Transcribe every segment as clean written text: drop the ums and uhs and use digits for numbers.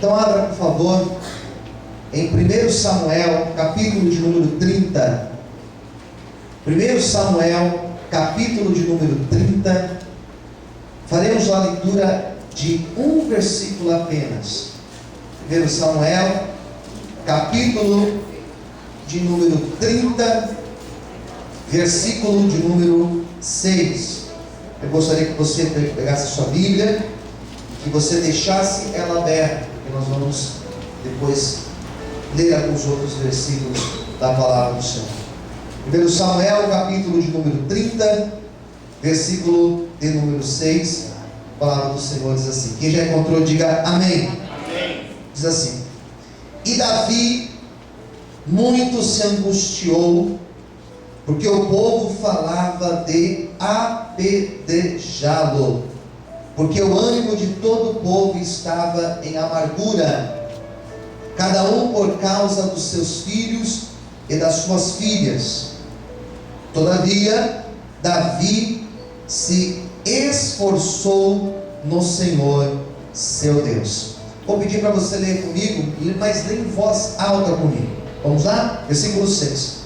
Então abra, por favor, em 1 Samuel, capítulo de número 30. 1 Samuel, capítulo de número 30. Faremos a leitura de um versículo apenas. 1 Samuel, capítulo de número 30, versículo de número 6. Eu gostaria que você pegasse a sua Bíblia, que você deixasse ela aberta, porque nós vamos depois ler alguns outros versículos da palavra do Senhor. 1 Samuel, capítulo de número 30, versículo de número 6, a palavra do Senhor diz assim. Quem já encontrou, diga amém. Amém. Diz assim: E Davi muito se angustiou, porque o povo falava de apedrejá-lo, porque o ânimo de todo o povo estava em amargura, cada um por causa dos seus filhos e das suas filhas. Todavia, Davi se esforçou no Senhor, seu Deus. Vou pedir para você ler comigo, mas lê em voz alta comigo. Vamos lá? Versículo 6.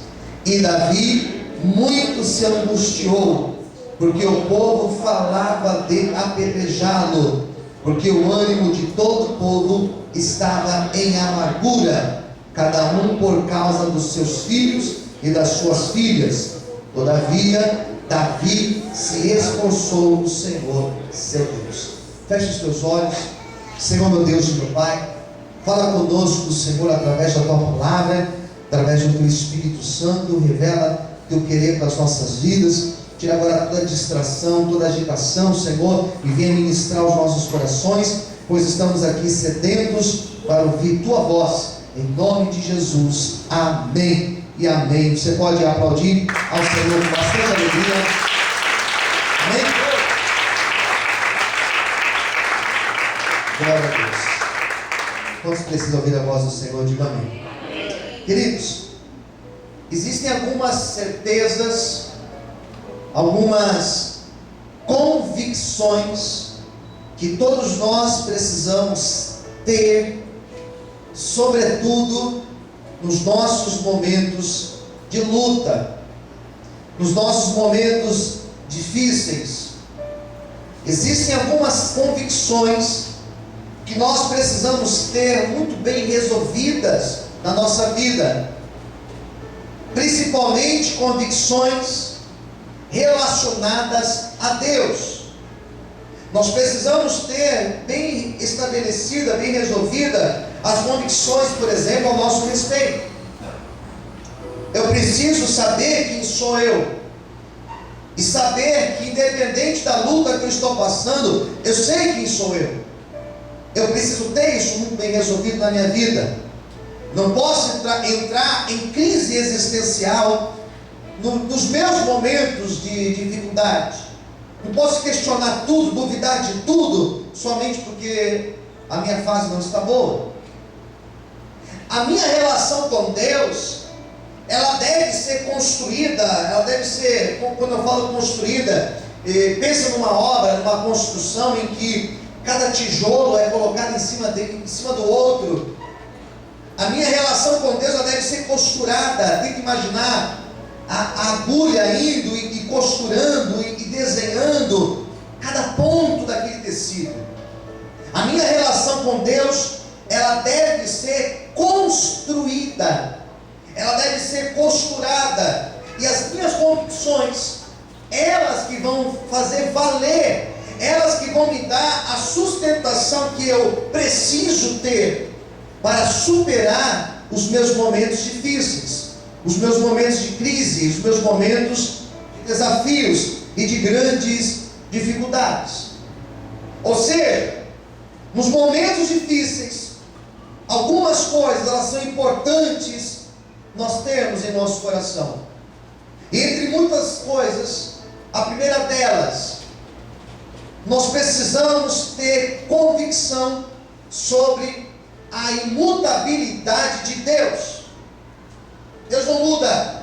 E Davi muito se angustiou, porque o povo falava de apedrejá-lo, porque o ânimo de todo o povo estava em amargura, cada um por causa dos seus filhos e das suas filhas. Todavia, Davi se esforçou no Senhor, seu Deus. Feche os teus olhos. Senhor, meu Deus e meu Pai, fala conosco, Senhor, através da Tua palavra, através do Teu Espírito Santo. Revela Teu querer para as nossas vidas. Tira agora toda distração, toda agitação, Senhor, e venha ministrar os nossos corações, pois estamos aqui sedentos para ouvir Tua voz, em nome de Jesus. Amém e amém. Você pode aplaudir ao Senhor com bastante alegria. Amém? Glória a Deus. Quantos precisam ouvir a voz do Senhor? Diga amém. Queridos, existem algumas certezas, algumas convicções que todos nós precisamos ter, sobretudo nos nossos momentos de luta, nos nossos momentos difíceis. Existem algumas convicções que nós precisamos ter muito bem resolvidas na nossa vida, principalmente convicções relacionadas a Deus. Nós precisamos ter bem estabelecida, bem resolvida as convicções, por exemplo, ao nosso respeito. Eu preciso saber quem sou eu, e saber que independente da luta que eu estou passando, eu sei quem sou eu. Eu preciso ter isso muito bem resolvido na minha vida. Não posso entrar em crise existencial nos meus momentos de dificuldade. Não posso questionar tudo, duvidar de tudo, somente porque a minha fase não está boa. A minha relação com Deus, ela deve ser construída, ela deve ser, quando eu falo construída, pensa numa obra, numa construção em que cada tijolo é colocado em cima do outro. A minha relação com Deus, ela deve ser costurada. Tem que imaginar a agulha indo e costurando e desenhando cada ponto daquele tecido. A minha relação com Deus, ela deve ser construída, ela deve ser costurada, e as minhas convicções, elas que vão fazer valer, elas que vão me dar a sustentação que eu preciso ter para superar os meus momentos difíceis, os meus momentos de crise, os meus momentos de desafios e de grandes dificuldades. Ou seja, nos momentos difíceis, algumas coisas, elas são importantes nós termos em nosso coração. E entre muitas coisas, a primeira delas, nós precisamos ter convicção sobre a imutabilidade de Deus. Deus não muda.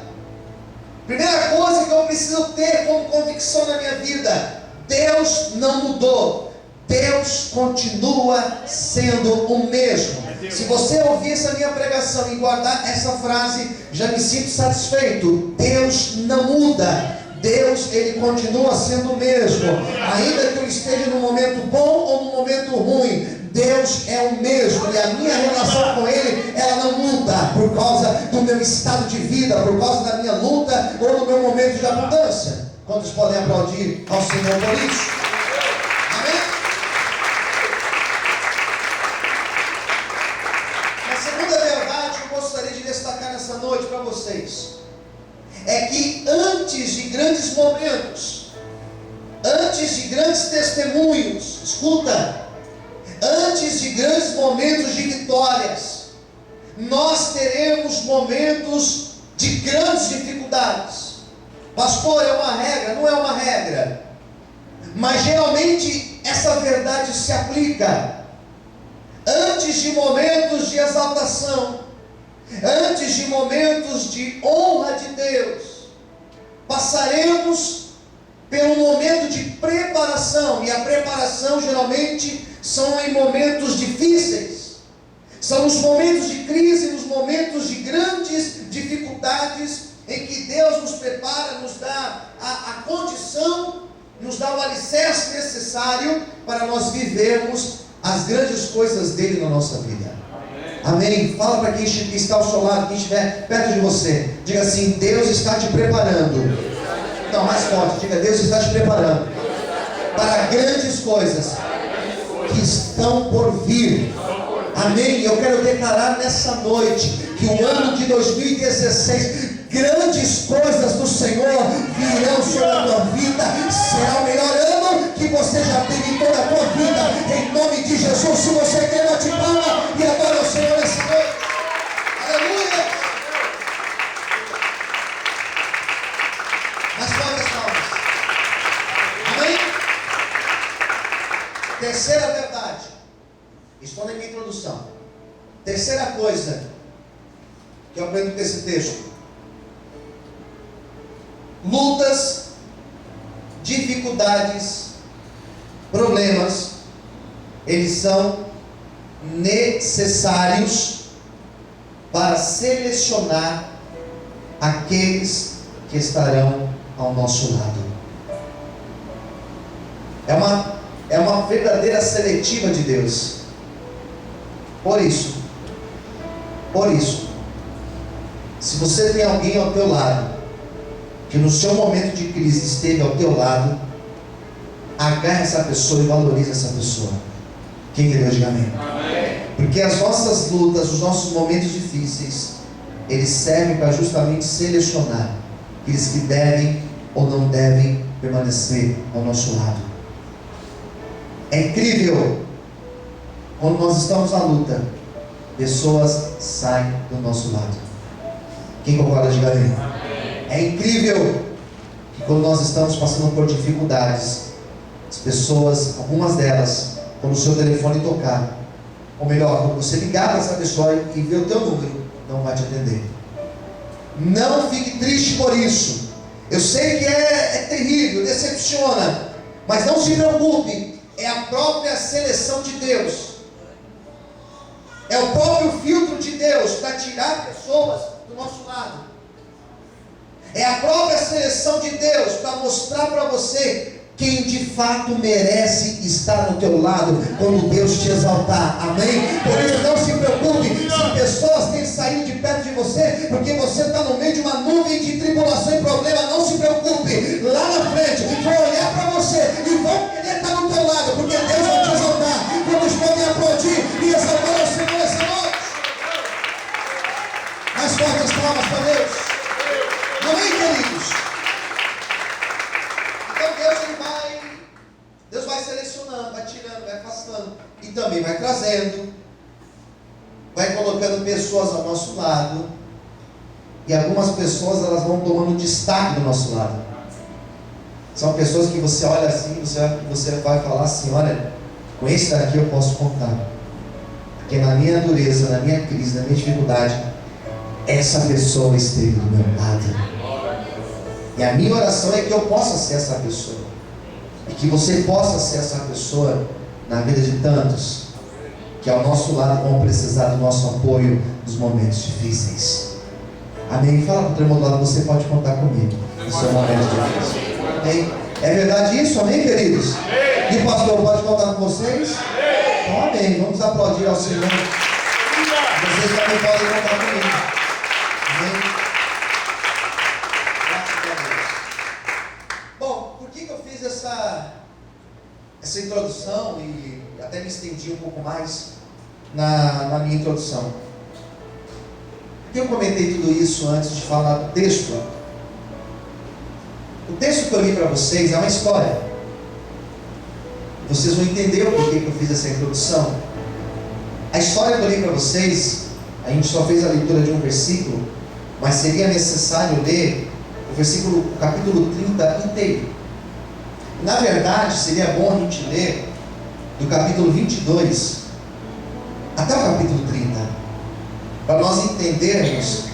Primeira coisa que eu preciso ter como convicção na minha vida: Deus não mudou. Deus continua sendo o mesmo. Se você ouvir essa minha pregação e guardar essa frase, já me sinto satisfeito. Deus não muda. Deus, Ele continua sendo o mesmo. Ainda que eu esteja num momento bom ou num momento ruim, Deus é o mesmo. E a minha relação com Ele, ela não muda por causa do meu estado de vida, por causa da minha luta ou do meu momento de abundância. Quantos podem aplaudir ao Senhor por isso? Amém? A segunda verdade que eu gostaria de destacar nessa noite para vocês é que antes de grandes momentos, antes de grandes testemunhos, escuta, antes de grandes momentos de vitórias, nós teremos momentos de grandes dificuldades. Pastor, é uma regra? Não é uma regra, mas geralmente essa verdade se aplica. Antes de momentos de exaltação, antes de momentos de honra de Deus, passaremos pelo momento de preparação, e a preparação geralmente são em momentos difíceis, são nos momentos de crise, nos momentos de grandes dificuldades, em que Deus nos prepara, nos dá a condição, nos dá o alicerce necessário para nós vivermos as grandes coisas dele na nossa vida. Amém? Fala para quem está ao seu lado, quem estiver perto de você. Diga assim: Deus está te preparando. Não, mais forte. Diga: Deus está te preparando para grandes coisas que estão por vir. Amém? Eu quero declarar nessa noite que o ano de 2016, grandes coisas do Senhor virão sobre a tua vida. Será o melhor ano que você já teve em toda a tua vida, em nome de Jesus. Se você quer, bate palma e adora o Senhor nessa noite. Aleluia! Mas quantas palmas? Amém? Terceira verdade, estou na minha introdução. Terceira coisa que eu aprendo com esse texto: lutas, dificuldades, problemas, eles são necessários para selecionar aqueles que estarão ao nosso lado. É uma verdadeira seletiva de Deus. Por isso, se você tem alguém ao teu lado que no seu momento de crise esteve ao teu lado, agarre essa pessoa e valorize essa pessoa. Quem entendeu, diga amém. Amém. Porque as nossas lutas, os nossos momentos difíceis, eles servem para justamente selecionar aqueles que devem ou não devem permanecer ao nosso lado. É incrível, quando nós estamos na luta, pessoas saem do nosso lado. Quem concorda, diga amém. É incrível que quando nós estamos passando por dificuldades, as pessoas, algumas delas, quando o seu telefone tocar, ou melhor, quando você ligar para essa pessoa e ver o teu número, não vai te atender. Não fique triste por isso. Eu sei que é terrível, decepciona, mas não se preocupe. É a própria seleção de Deus, é o próprio filtro de Deus para tirar pessoas do nosso lado. É a própria seleção de Deus para mostrar para você quem de fato merece estar no teu lado quando Deus te exaltar. Amém? Por isso não se preocupe se pessoas têm saído de perto de você, porque você está no meio de uma nuvem de tribulação e problema. Não se preocupe, lá na frente vão olhar para você e vão querer estar no teu lado, porque Deus vai te exaltar. Quando podem aplaudir e exaltar o Senhor essa noite. Mais fortes palmas para Deus. Amém, queridos? Então Deus vai selecionando, vai tirando, vai afastando, e também vai trazendo, vai colocando pessoas ao nosso lado, e algumas pessoas elas vão tomando destaque do nosso lado. São pessoas que você olha assim, você vai falar assim: olha, com esse daqui eu posso contar, porque na minha dureza, na minha crise, na minha dificuldade, essa pessoa esteve do meu lado. E a minha oração é que eu possa ser essa pessoa, e que você possa ser essa pessoa na vida de tantos que ao nosso lado vão precisar do nosso apoio nos momentos difíceis. Amém? Fala para o irmão do lado, você pode contar comigo no seu momento difícil. Amém? É verdade isso? Amém, queridos? E o pastor pode contar com vocês? Então, amém. Vamos aplaudir ao Senhor. Vocês também podem contar comigo. Amém? Graças a Deus. Bom, por que eu fiz essa introdução e até me estendi um pouco mais na minha introdução? Por que eu comentei tudo isso antes de falar do texto? O texto que eu li para vocês é uma história. Vocês vão entender o porquê que eu fiz essa introdução. A história que eu li para vocês, a gente só fez a leitura de um versículo, mas seria necessário ler o capítulo 30 inteiro. Na verdade, seria bom a gente ler do capítulo 22 até o capítulo 30, para nós entendermos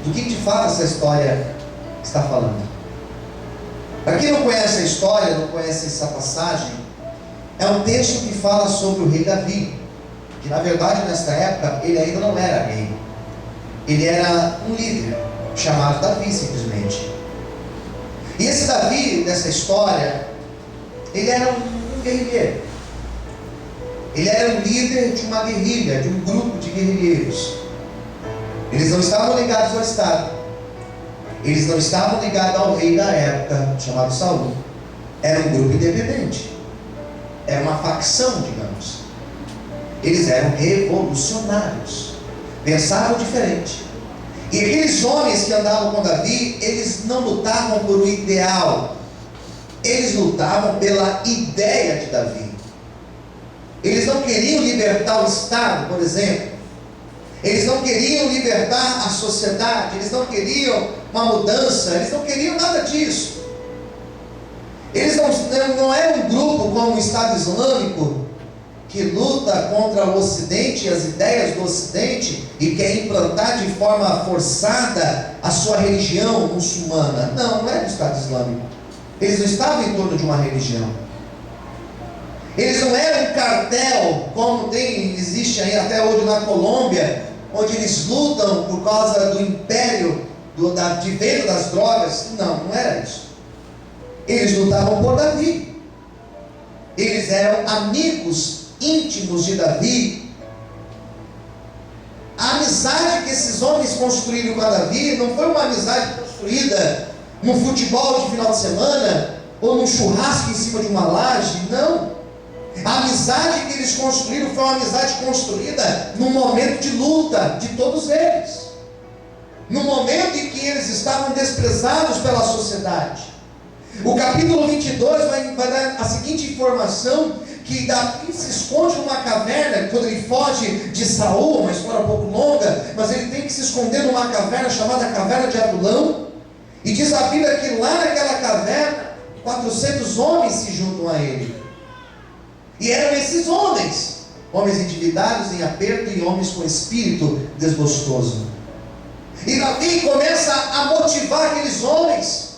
do que de fato essa história está falando. Para quem não conhece a história, não conhece essa passagem, é um texto que fala sobre o rei Davi, que na verdade nessa época ele ainda não era rei, ele era um líder chamado Davi simplesmente. E esse Davi dessa história, ele era um guerrilheiro, ele era um líder de uma guerrilha, de um grupo de guerrilheiros. Eles não estavam ligados ao Estado, eles não estavam ligados ao rei da época, chamado Saul. Era um grupo independente, era uma facção, digamos. Eles eram revolucionários, pensavam diferente. E aqueles homens que andavam com Davi, eles não lutavam por um ideal, eles lutavam pela ideia de Davi. Eles não queriam libertar o Estado, por exemplo. Eles não queriam libertar a sociedade, eles não queriam uma mudança, eles não queriam nada disso. Eles não eram um grupo como o Estado Islâmico, que luta contra o Ocidente e as ideias do Ocidente e quer implantar de forma forçada a sua religião muçulmana. Não era o Estado Islâmico. Eles não estavam em torno de uma religião. Eles não eram um cartel, como existe aí até hoje na Colômbia, onde eles lutam por causa do império de venda das drogas. Não era isso. Eles lutavam por Davi. Eles eram amigos íntimos de Davi. A amizade que esses homens construíram com Davi não foi uma amizade construída num futebol de final de semana ou num churrasco em cima de uma laje. Não. A amizade que eles construíram foi uma amizade construída num momento de luta de todos eles, no momento em que eles estavam desprezados pela sociedade. O capítulo 22 vai dar a seguinte informação: que Davi se esconde numa caverna, quando ele foge de Saul, uma história um pouco longa, mas ele tem que se esconder numa caverna chamada Caverna de Adulão, e diz a Bíblia que lá naquela caverna, 400 homens se juntam a ele, e eram esses homens endividados, em aperto, e homens com espírito desgostoso. E Davi começa a motivar aqueles homens,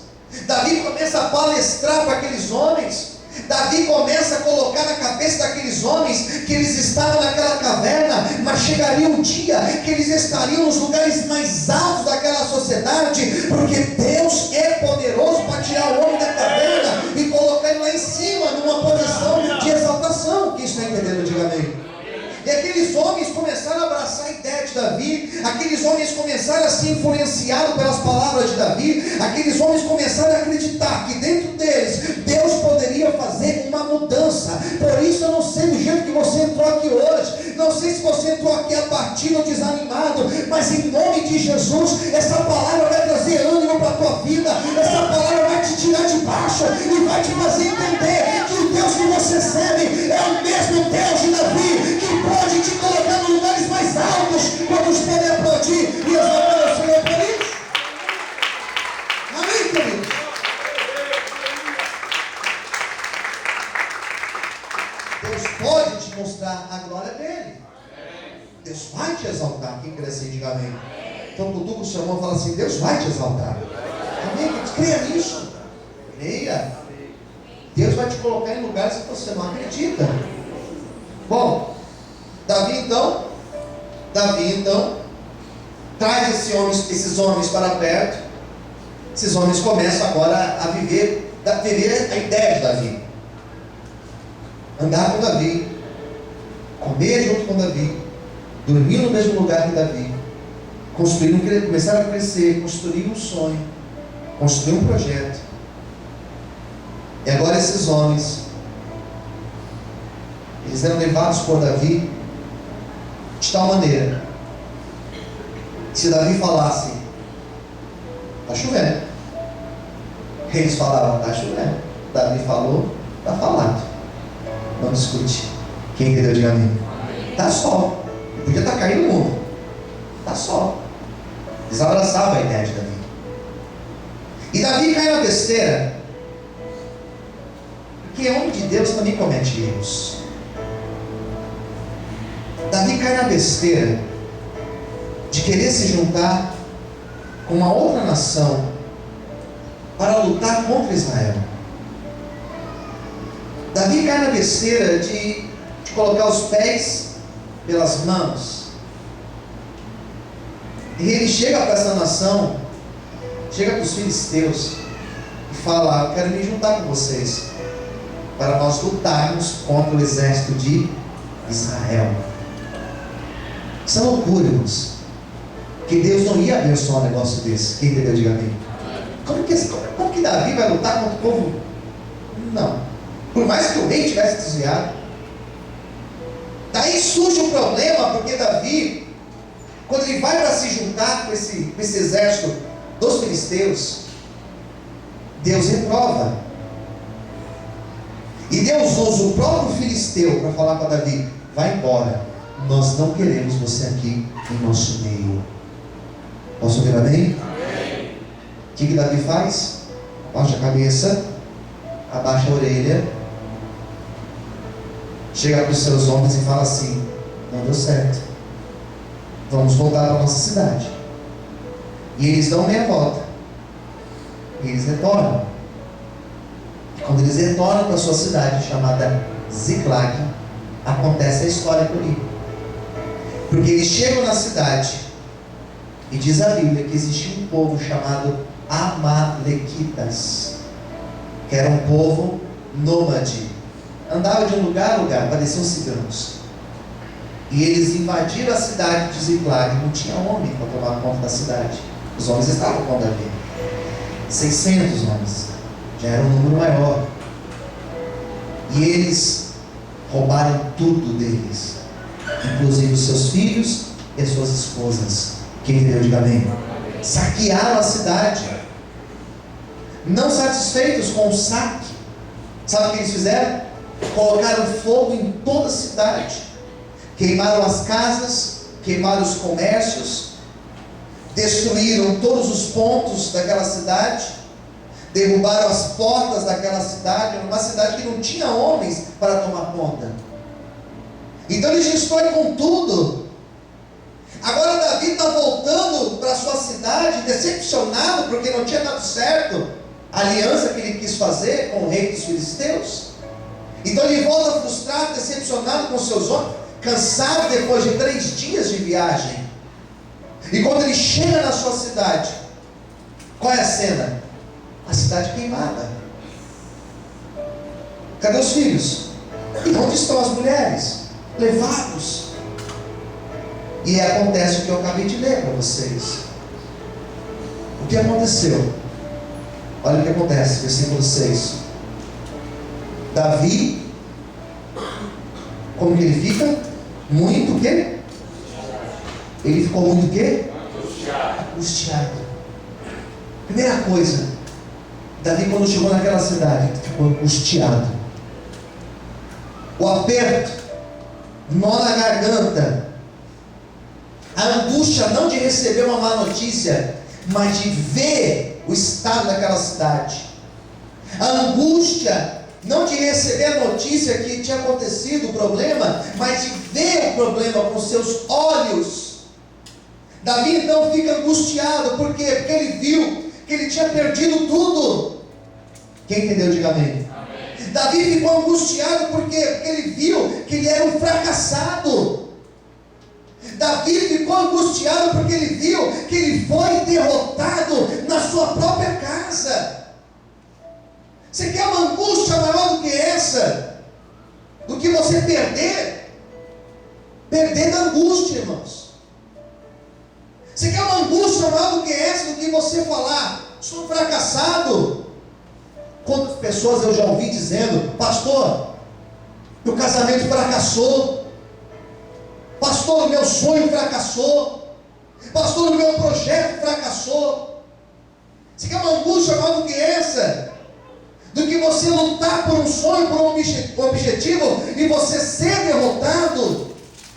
Davi começa a palestrar para aqueles homens, Davi começa a colocar na cabeça daqueles homens que eles estavam naquela caverna, mas chegaria um dia que eles estariam nos lugares mais altos daquela sociedade, porque Deus é poderoso para tirar o homem da caverna e colocar ele lá em cima, numa posição de exaltação. Quem está entendendo, diga amém. E aqueles homens começaram a abraçar a ideia de Davi, aqueles homens começaram a ser influenciados pelas palavras de Davi, aqueles homens começaram a acreditar que dentro deles, Deus poderia fazer uma mudança. Por isso eu não sei do jeito que você entrou aqui hoje, não sei se você entrou aqui abatido ou desanimado, mas em nome de Jesus, essa palavra vai trazer ânimo para a tua vida, essa palavra vai te tirar de baixo e vai te fazer entender que o Deus que você serve é o mesmo Deus de Davi, que pode te colocar nos lugares mais altos, quando podem aplaudir e exaltar o Senhor por isso. Amém, queridos? Deus pode te mostrar a glória dele. Deus vai te exaltar. Quem crê assim, diga amém. Então cutuca o seu irmão e fala assim: Deus vai te exaltar. Amém? Creia nisso. Creia. Deus vai te colocar em lugares que você não acredita. Davi então traz esses homens para perto. Esses homens começam agora a viver a ideia de Davi, andar com Davi, comer junto com Davi, dormir no mesmo lugar que Davi, começaram a crescer, construir um sonho, construir um projeto. E agora esses homens, eles eram levados por Davi de tal maneira que se Davi falasse: está chovendo, eles falavam: está chovendo. Davi falou: está falado. Não discute. Quem entendeu, diga amém. Está sol. Podia estar caindo o mundo. Está sol. Eles abraçavam a ideia de Davi. E Davi cai na besteira, porque homem de Deus também comete erros. Davi cai na besteira de querer se juntar com uma outra nação para lutar contra Israel. Davi cai na besteira de colocar os pés pelas mãos. E ele chega para essa nação, chega para os filisteus e fala: eu quero me juntar com vocês para nós lutarmos contra o exército de Israel. Isso é loucura, irmãos. Que Deus não ia abençoar um negócio desse. Quem entendeu, diga amém. Como que Davi vai lutar contra o povo? Não. Por mais que o rei tivesse desviado. Daí surge o problema, porque Davi, quando ele vai para se juntar com esse exército dos filisteus, Deus reprova. E Deus usa o próprio filisteu para falar para Davi: vai embora, nós não queremos você aqui em nosso meio. Posso ouvir amém? Amém. O que Davi faz? Baixa a cabeça, abaixa a orelha, chega para os seus homens e fala assim: não deu certo, vamos voltar para a nossa cidade. E eles dão meia volta, e eles retornam. E quando eles retornam para a sua cidade, chamada Ziklag, acontece a história comigo. Porque eles chegam na cidade, e diz a Bíblia que existia um povo chamado Amalequitas, que era um povo nômade, andava de um lugar a lugar, pareciam ciganos. E eles invadiram a cidade de Ziklag. Não tinha homem para tomar conta da cidade. Os homens estavam com Davi, 600 homens, já era um número maior. E eles roubaram tudo deles, inclusive os seus filhos e as suas esposas. Quem entendeu, diga amém. Saquearam a cidade. Não satisfeitos com o saque, sabe o que eles fizeram? Colocaram fogo em toda a cidade, queimaram as casas, queimaram os comércios, destruíram todos os pontos daquela cidade, derrubaram as portas daquela cidade. Era uma cidade que não tinha homens para tomar conta. Então eles destroem com tudo. Agora Davi está voltando para a sua cidade, decepcionado porque não tinha dado certo a aliança que ele quis fazer com o rei dos filisteus. Então ele volta frustrado, decepcionado com seus homens, cansado depois de 3 dias de viagem. E quando ele chega na sua cidade, qual é a cena? A cidade queimada. Cadê os filhos? E onde estão as mulheres? Levados. E acontece o que eu acabei de ler para vocês. O que aconteceu? Olha o que acontece, versículo 6. Davi, como que ele fica? Muito o quê? Ele ficou muito o quê? Angustiado. Primeira coisa, Davi, quando chegou naquela cidade, ficou angustiado. O aperto, nó na garganta, a angústia não de receber uma má notícia, mas de ver o estado daquela cidade. A angústia não de receber a notícia que tinha acontecido o problema, mas de ver o problema com seus olhos. Davi então fica angustiado. Por quê? Porque ele viu que ele tinha perdido tudo. Quem entendeu, diga amém. Amém. Davi ficou angustiado. Por quê? Porque ele viu que ele era um fracassado. Davi ficou angustiado porque ele viu que ele foi derrotado na sua própria casa. Você quer uma angústia maior do que essa? Do que você perder? Perder da angústia, irmãos. Você quer uma angústia maior do que essa? Do que você falar, sou fracassado? Quantas pessoas eu já ouvi dizendo: pastor, meu casamento fracassou. Pastor, o meu sonho fracassou. Pastor, o meu projeto fracassou. Você quer uma angústia maior do que essa? Do que você lutar por um sonho, por um objetivo, e você ser derrotado?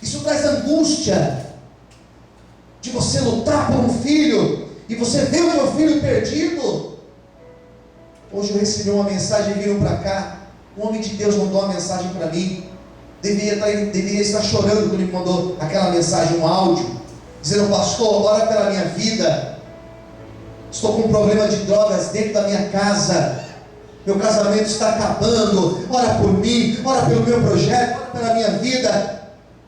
Isso traz angústia. De você lutar por um filho, e você ver o seu filho perdido. Hoje eu recebi uma mensagem, viram para cá. Um homem de Deus mandou uma mensagem para mim. Deveria estar chorando quando ele mandou aquela mensagem, um áudio, dizendo: pastor, ora pela minha vida. Estou com um problema de drogas dentro da minha casa. Meu casamento está acabando. Ora por mim, ora pelo meu projeto, ora pela minha vida.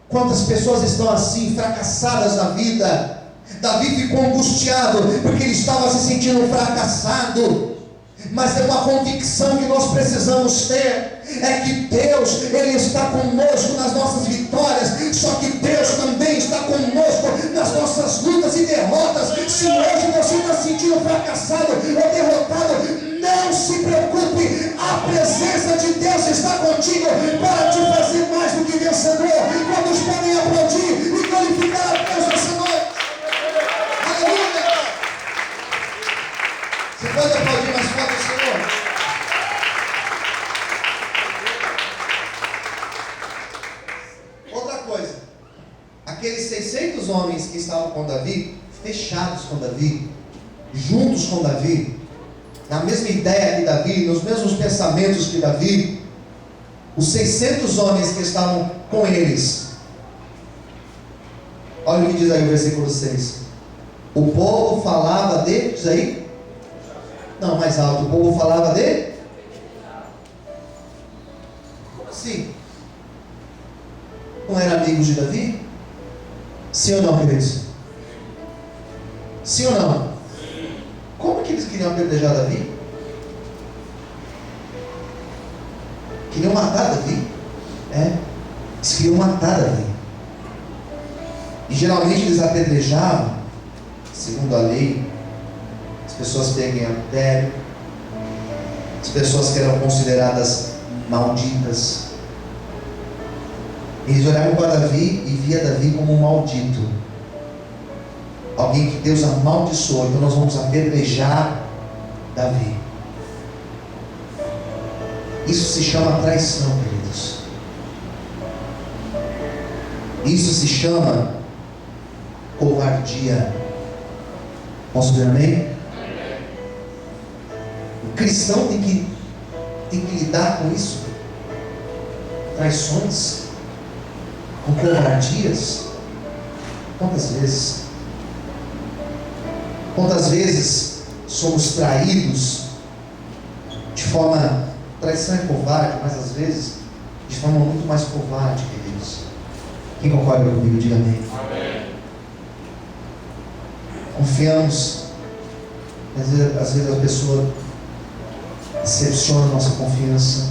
Quantas pessoas estão assim, fracassadas na vida? Davi ficou angustiado porque ele estava se sentindo fracassado. Mas é uma convicção que nós precisamos ter, é que Deus, Ele está conosco nas nossas vitórias, só que Deus também está conosco nas nossas lutas e derrotas. Se hoje você está se sentindo fracassado ou derrotado, não se preocupe, a presença de Deus está contigo para te fazer mais do que vencedor. Quantos podem aplaudir e glorificar a Deus nessa noite? Aleluia! Você pode aplaudir mais forte o Senhor? Outra coisa, aqueles 600 homens que estavam com Davi, fechados com Davi, juntos com Davi, na mesma ideia que Davi, nos mesmos pensamentos que Davi, os 600 homens que estavam com eles, olha o que diz aí o versículo 6. O povo falava de, diz aí? Não, mais alto. O povo falava de? Como assim? Não eram amigos de Davi? Sim ou não, queridos? Sim ou não? Como que eles queriam apedrejar Davi? Queriam matar Davi? Eles queriam matar Davi. E geralmente eles apedrejavam, segundo a lei, as pessoas pegam em adultério, as pessoas que eram consideradas malditas. Eles olhavam para Davi e via Davi como um maldito, alguém que Deus amaldiçoou. Então nós vamos apedrejar Davi. Isso se chama traição, queridos. Isso se chama covardia. Posso dizer amém? O cristão tem que lidar com isso. Traições, com covardias. Quantas vezes somos traídos de forma, traição é covarde, mas às vezes de forma muito mais covarde, queridos. Quem concorda comigo, diga amém. Amém. Confiamos, às vezes a pessoa decepciona a nossa confiança.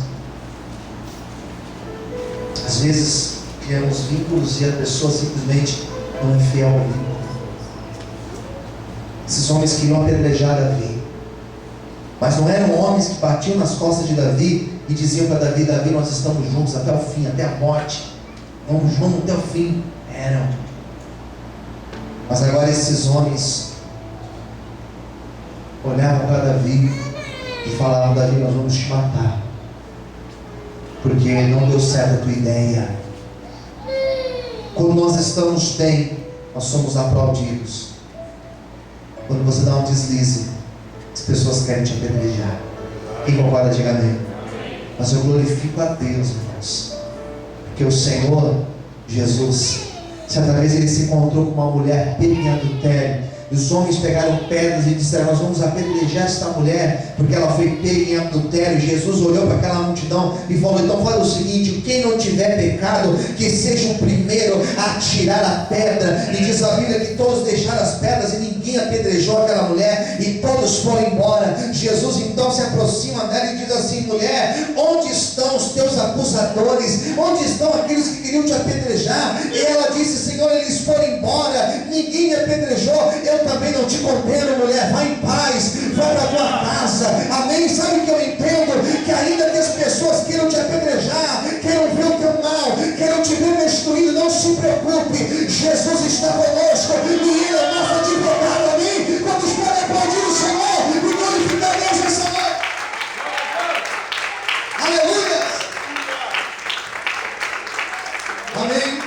Às vezes criamos vínculos e a pessoa simplesmente não é fiel ao vínculo. Esses homens queriam apedrejar Davi, mas não eram homens que batiam nas costas de Davi e diziam para Davi: Davi, nós estamos juntos até o fim, até a morte, vamos até o fim. Eram. Mas agora esses homens olhavam para Davi e falavam: Davi, nós vamos te matar, porque não deu certo a tua ideia. Quando nós estamos bem, nós somos aplaudidos. Quando você dá um deslize, as pessoas querem te apedrejar. Quem concorda, diga amém. Mas eu glorifico a Deus, irmãos, porque o Senhor Jesus, certa vez ele se encontrou com uma mulher pega em adultério, E os homens pegaram pedras e disseram: nós vamos apedrejar esta mulher, porque ela foi pega em adultério. Jesus olhou para aquela multidão e falou: então fala o seguinte, quem não tiver pecado, que seja o primeiro a tirar a pedra. E diz a Bíblia que todos deixaram as pedras e ninguém apedrejou aquela mulher, e todos foram embora. Jesus então se aproxima dela e diz assim: mulher, onde estão os teus acusadores? Onde estão aqueles que queriam te apedrejar? E ela disse: Senhor, eles foram embora, ninguém me apedrejou, eu também não te condeno, mulher, vai em paz, vai para a tua casa. Amém? Sabe o que eu entendo? Que ainda que as pessoas queiram te apedrejar, queiram ver o teu mal, queiram te ver destruído, não se preocupe, Jesus está conosco e Ele é nosso advogado. Amém? Quantos podem aplaudir o Senhor e glorificar Deus essa noite? Aleluia! Amém?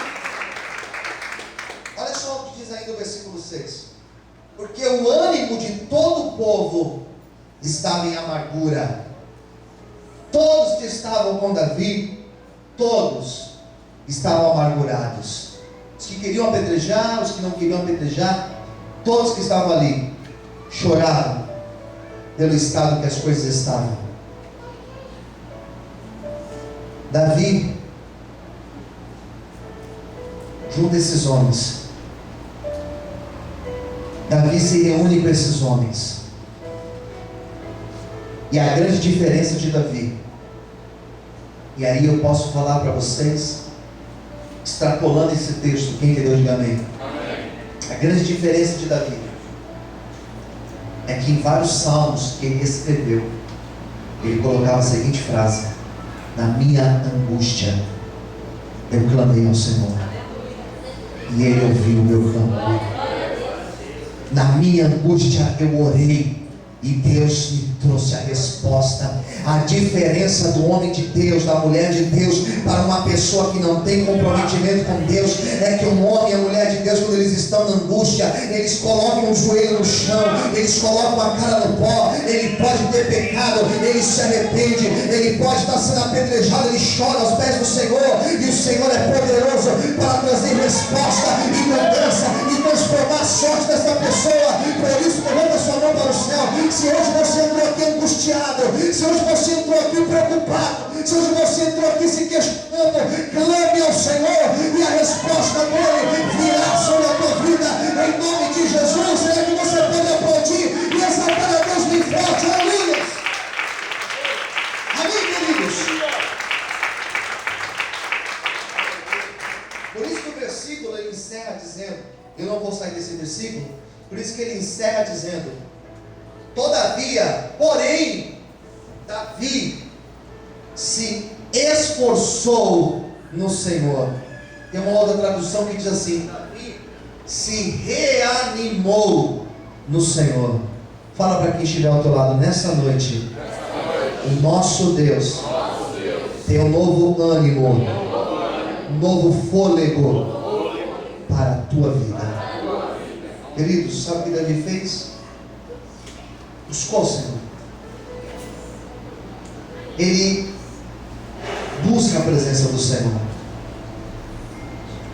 Olha só o que diz ainda o versículo 6. Porque o ânimo de todo o povo estava em amargura. Todos que estavam com Davi, todos estavam amargurados. Os que queriam apedrejar, os que não queriam apedrejar, todos que estavam ali choraram pelo estado que as coisas estavam. Davi junta esses homens. Davi se reúne com esses homens. E a grande diferença de Davi, e aí eu posso falar para vocês, extrapolando esse texto, quem entendeu, diga amém. A grande diferença de Davi é que em vários salmos que ele escreveu, ele colocava a seguinte frase: na minha angústia eu clamei ao Senhor e Ele ouviu o meu clamor. Na minha angústia eu orei e Deus me trouxe a resposta. A diferença do homem de Deus, da mulher de Deus, para uma pessoa que não tem comprometimento com Deus, é que um homem e a mulher de Deus, quando eles estão na angústia, eles colocam o joelho no chão, eles colocam a cara no pó. Ele pode ter pecado, ele se arrepende, ele pode estar sendo apedrejado, ele chora aos pés do Senhor, e o Senhor é poderoso para trazer resposta e mudança e transformar a sorte dessa pessoa. Por isso, levanta sua mão para o céu. Se hoje você entrou aqui angustiado, se hoje você entrou aqui preocupado, se hoje você entrou aqui se questionando, clame ao Senhor e a resposta dele virá sobre a tua vida, em nome de Jesus. Será que você pode aplaudir e exaltar a Deus bem forte? Aleluia! Amém, queridos? Por isso que o versículo ele encerra dizendo, eu não vou sair desse versículo, por isso que ele encerra dizendo: todavia, porém, Davi se esforçou no Senhor. Tem uma outra tradução que diz assim: Davi se reanimou no Senhor. Fala para quem estiver ao teu lado nessa noite: o nosso Deus tem um novo ânimo, um novo fôlego para a tua vida. Queridos, sabe o que Davi fez? Buscou o Senhor. Ele busca a presença do Senhor.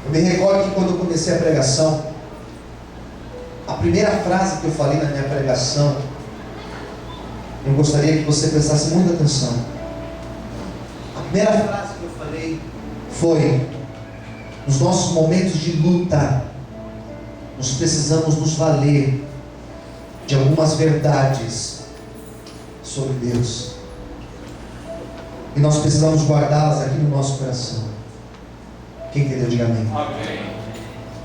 Eu me recordo que quando eu comecei a pregação, a primeira frase que eu falei na minha pregação, eu gostaria que você prestasse muita atenção. A primeira frase que eu falei foi: nos nossos momentos de luta, nós precisamos nos valer de algumas verdades sobre Deus, e nós precisamos guardá-las aqui no nosso coração. Quem entendeu, diga amém. Amém.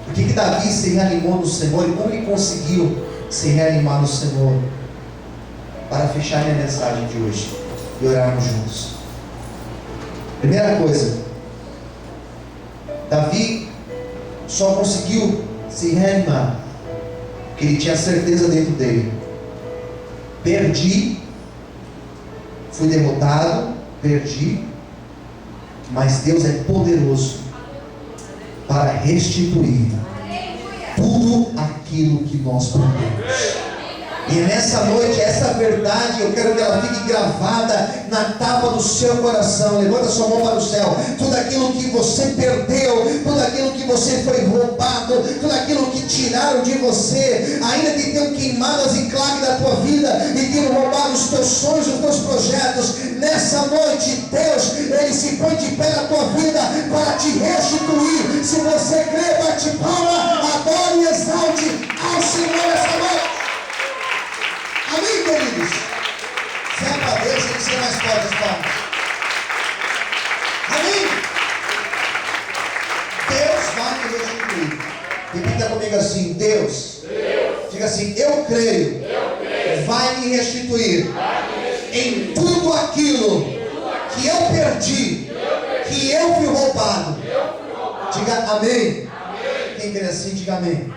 Por que Davi se reanimou no Senhor e como ele conseguiu se reanimar no Senhor? Para fechar minha mensagem de hoje e orarmos juntos. Primeira coisa, Davi só conseguiu se reanimar porque ele tinha certeza dentro dele: perdi, fui derrotado, perdi, mas Deus é poderoso para restituir tudo aquilo que nós perdemos. E nessa noite, essa verdade, eu quero que ela fique gravada na tábua do seu coração. Levanta sua mão para o céu. Tudo aquilo que você perdeu, tudo aquilo que você foi roubado, tudo aquilo que tiraram de você, ainda que tenham queimado as enclaves da tua vida e tenham roubado os teus sonhos, os teus projetos, nessa noite Deus, Ele se põe de pé na tua vida para te restituir. Se você crê, bate palma, adore e exalte ao Senhor essa noite. Amém, queridos? Se é para Deus, tem que ser mais forte as palmas. Amém? Deus vai me restituir. Repita comigo assim: Deus. Diga assim: eu creio. Vai me restituir em tudo aquilo que eu perdi, que eu fui roubado. Diga amém. Quem crê assim, diga amém.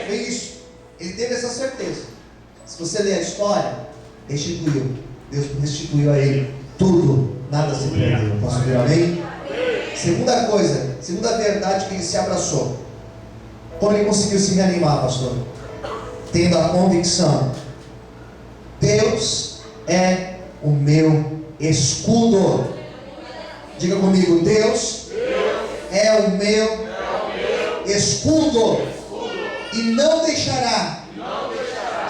Foi isso. Ele teve essa certeza. Se você ler a história, restituiu. Deus restituiu a ele tudo, nada se perdeu. Posso dizer amém? Segunda coisa, segunda verdade que ele se abraçou. Como ele conseguiu se reanimar, pastor? Tendo a convicção: Deus é o meu escudo. Diga comigo: Deus é o meu escudo, e não deixará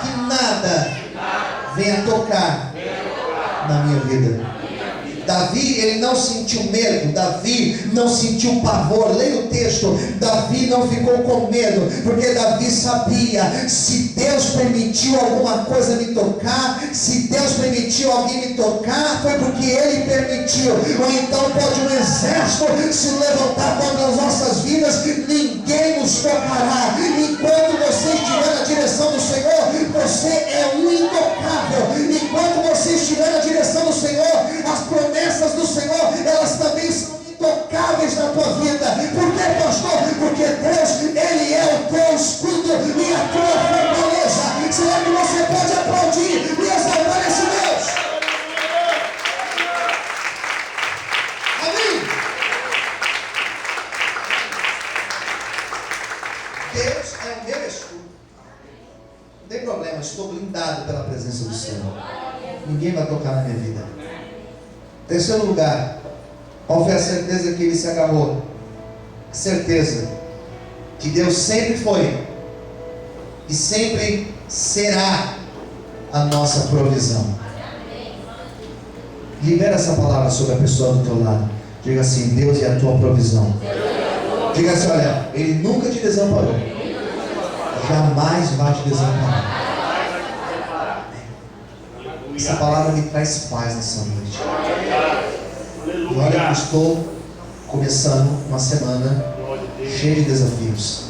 que nada venha tocar na minha vida. Davi, ele não sentiu medo, Davi não sentiu pavor. Leia o texto. Davi não ficou com medo, porque Davi sabia: se Deus permitiu alguma coisa me tocar, se Deus permitiu alguém me tocar, foi porque Ele permitiu. Ou então pode um exército se levantar contra as nossas vidas, ninguém nos tocará. Enquanto você estiver na direção do Senhor, você é um intocável. Enquanto você estiver na direção do Senhor, as promessas do Senhor, elas também são intocáveis na tua vida. Por quê, pastor? Porque Deus, Ele é o teu escudo e a tua fortaleza. Será que você pode aplaudir e exaltar esse Deus? Amém? Deus é o meu escudo. Não tem problema, estou blindado pela presença do Senhor. Ninguém vai tocar na minha vida. Terceiro lugar, qual foi a certeza que ele se agarrou? Certeza que Deus sempre foi e sempre será a nossa provisão. Libera essa palavra sobre a pessoa do teu lado. Diga assim: Deus é a tua provisão. Diga assim: olha, Ele nunca te desamparou, jamais vai te desamparar. Essa palavra me traz paz nessa noite. E olha, eu estou começando uma semana cheia de desafios.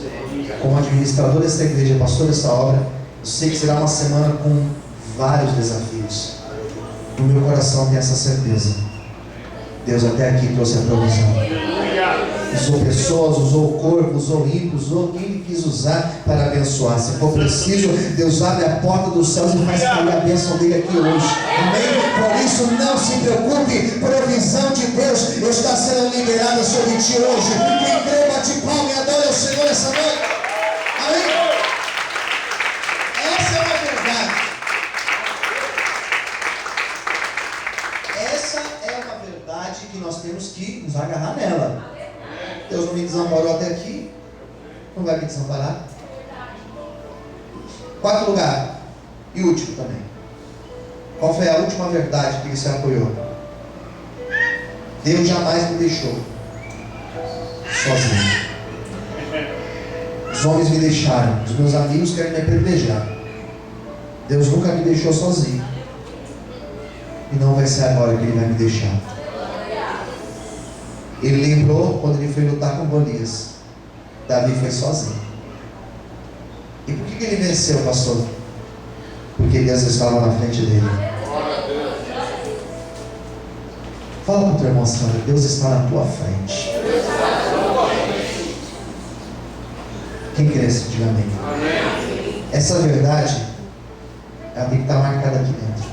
Como administrador dessa igreja, pastor dessa obra, eu sei que será uma semana com vários desafios. No meu coração tem essa certeza: Deus até aqui trouxe a provisão. Usou pessoas, usou o corpo, usou ímpios, usou quem Ele quis usar para abençoar. Se for preciso, Deus abre a porta dos céus e faz cair a bênção dele aqui hoje. Amém? Por isso, não se preocupe, provisão de Deus está sendo liberada sobre ti hoje. Quem crê, bate palma e adora ao Senhor essa noite. Amém? Essa é uma verdade. Essa é uma verdade que nós temos que nos agarrar nela. Deus não me desamparou até aqui, não vai me desamparar. Quarto lugar, e último também. Qual foi a última verdade que ele se apoiou? Deus jamais me deixou sozinho. Os homens me deixaram, os meus amigos querem me privilegiar. Deus nunca me deixou sozinho, e não vai ser agora que Ele vai me deixar. Ele lembrou quando ele foi lutar com Golias. Davi foi sozinho. E por que ele venceu, pastor? Porque Deus estava na frente dele. Fala para o teu irmão assim: Deus está na tua frente. Quem crê, diga amém. Essa verdade, ela tem que estar marcada aqui dentro.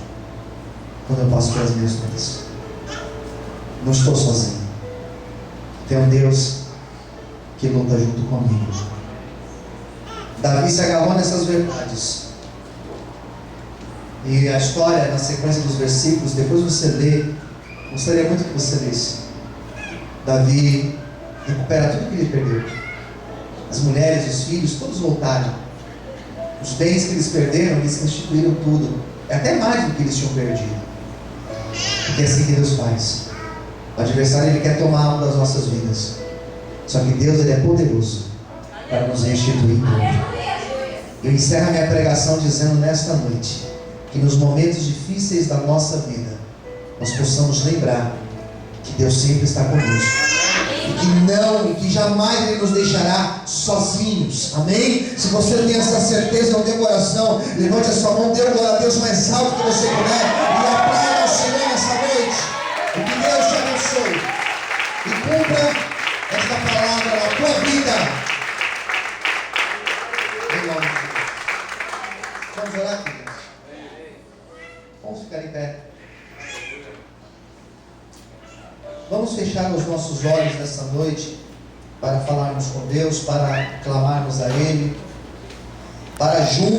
Quando eu passo pelas minhas lutas, não estou sozinho. Tem um Deus que luta junto comigo. Davi se agarrou nessas verdades. E a história, na sequência dos versículos, depois você lê, gostaria muito que você lesse. Davi recupera tudo que ele perdeu. as mulheres, os filhos, todos voltaram. Os bens que eles perderam, eles restituíram tudo. É até mais do que eles tinham perdido. Porque é assim que Deus faz. O adversário, ele quer tomar algo das nossas vidas. Só que Deus, ele é poderoso para nos restituir tudo. Eu encerro a minha pregação dizendo nesta noite que nos momentos difíceis da nossa vida nós possamos lembrar que Deus sempre está conosco e que jamais Ele nos deixará sozinhos. Amém? Se você tem essa certeza no teu coração, levante a sua mão, dê glória a Deus mais alto que você puder e aplauda ao Senhor nessa noite. E que Deus te abençoe e cumpra esta palavra na tua vida. Em nome de Deus. Vamos orar, queridos? Vamos ficar em pé. Vamos fechar os nossos olhos nessa noite para falarmos com Deus, para clamarmos a Ele, para juntos